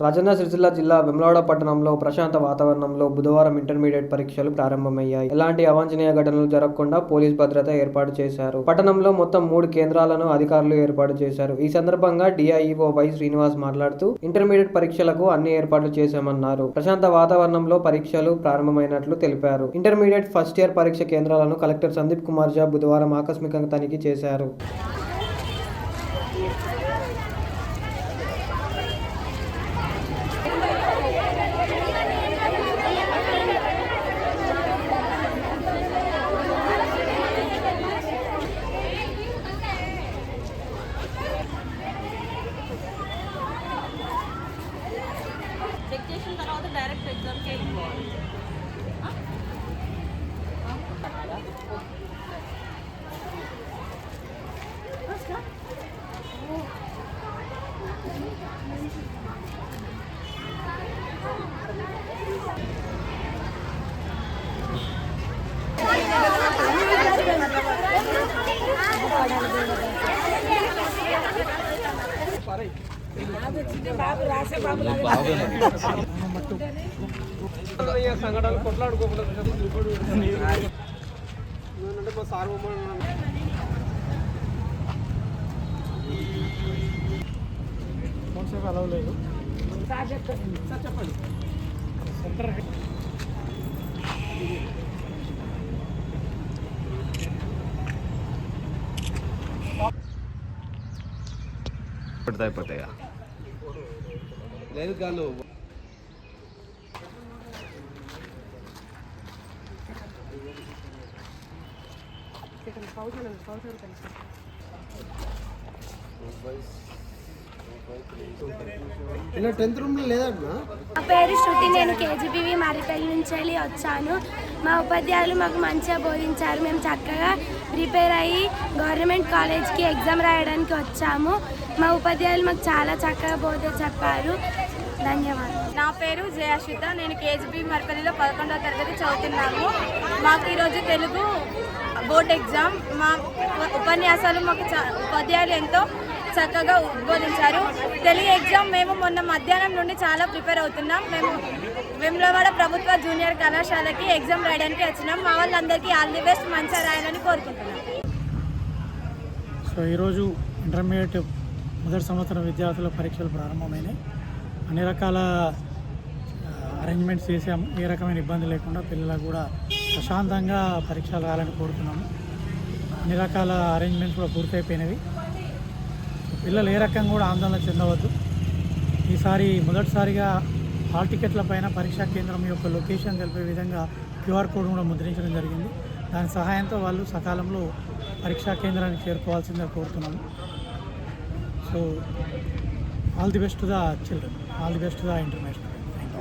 రాజన్న సిరిసిల్ల జిల్లా వేములవాడ పట్టణంలో ప్రశాంత వాతావరణంలో బుధవారం ఇంటర్మీడియట్ పరీక్షలు ప్రారంభమయ్యాయి. ఎలాంటి అవాంఛనీయ ఘటనలు జరగకుండా పోలీస్ భద్రత ఏర్పాటు చేశారు. పట్టణంలో మొత్తం 3 కేంద్రాలను అధికారులు ఏర్పాటు చేశారు. ఈ సందర్భంగా డిఐఈఓ వై శ్రీనివాస్ మాట్లాడుతూ ఇంటర్మీడియట్ పరీక్షలకు అన్ని ఏర్పాట్లు చేశామన్నారు. ప్రశాంత వాతావరణంలో పరీక్షలు ప్రారంభమైనట్లు తెలిపారు. ఇంటర్మీడియట్ ఫస్ట్ ఇయర్ పరీక్ష కేంద్రాలను కలెక్టర్ సందీప్ కుమార్ ఝా బుధవారం ఆకస్మికంగా తనిఖీ చేశారు. చెక్ చేసిన తర్వాత డైరెక్ట్ ఎగ్జామ్కి వెళ్ళిపోవాలి. సంఘటనలు కొట్లాడుకోకుండా మా సార్ ఫోన్సేపు అలవ్ లేదు సార్ చెప్పండి సెంటర్ అయిపోతాయా లేదు కాదు ఇలా 10th రూమ్లో లేదన్నా. నా పేరు శృతి, నేను కేజీబీవీ మరిపల్లి నుంచి వెళ్ళి వచ్చాను. మా ఉపాధ్యాయులు మాకు మంచిగా బోధించారు. మేము చక్కగా ప్రిపేర్ అయ్యి గవర్నమెంట్ కాలేజ్కి ఎగ్జామ్ రాయడానికి వచ్చాము. మా ఉపాధ్యాయులు మాకు చాలా చక్కగా బోధ చెప్పారు. ధన్యవాదాలు. నా పేరు జయాశ్రిత, నేను కేజీబీ మరిపల్లిలో 11వ తరగతి చదువుతున్నాము. మాకు ఈరోజు తెలుగు బోర్డ్ ఎగ్జామ్. మా ఉపన్యాసాలు మాకు ఉపాధ్యాయులు ఎంతో చక్కగా ఉద్బోధించారు. తెలుగు ఎగ్జామ్ మేము మొన్న మధ్యాహ్నం నుండి చాలా ప్రిపేర్ అవుతున్నాం. మేము వేములవాడ ప్రభుత్వ జూనియర్ కళాశాలకి ఎగ్జామ్ రాయడానికి వచ్చినాం. మా వాళ్ళందరికీ ఆల్ ది బెస్ట్, మంచిగా రాయాలని కోరుకుంటున్నాం. సో ఈరోజు ఇంటర్మీడియట్ మొదటి సంవత్సరం విద్యార్థుల పరీక్షలు ప్రారంభమైనాయి. అన్ని రకాల అరేంజ్మెంట్స్ చేసాము. ఏ రకమైన ఇబ్బంది లేకుండా పిల్లలకు కూడా ప్రశాంతంగా పరీక్షలు రాయాలని కోరుతున్నాము. అన్ని రకాల అరేంజ్మెంట్స్ కూడా పూర్తయిపోయినవి. పిల్లలు ఏ రకంగా కూడా ఆందోళన చెందవద్దు. ఈసారి మొదటిసారిగా హాల్ టికెట్ల పైన పరీక్షా కేంద్రం యొక్క లొకేషన్ తెలిపే విధంగా QR కోడ్ కూడా ముద్రించడం జరిగింది. దాని సహాయంతో వాళ్ళు సకాలంలో పరీక్షా కేంద్రానికి చేరుకోవాల్సిందిగా కోరుతున్నాము. So all the best to the children, all the best to the international.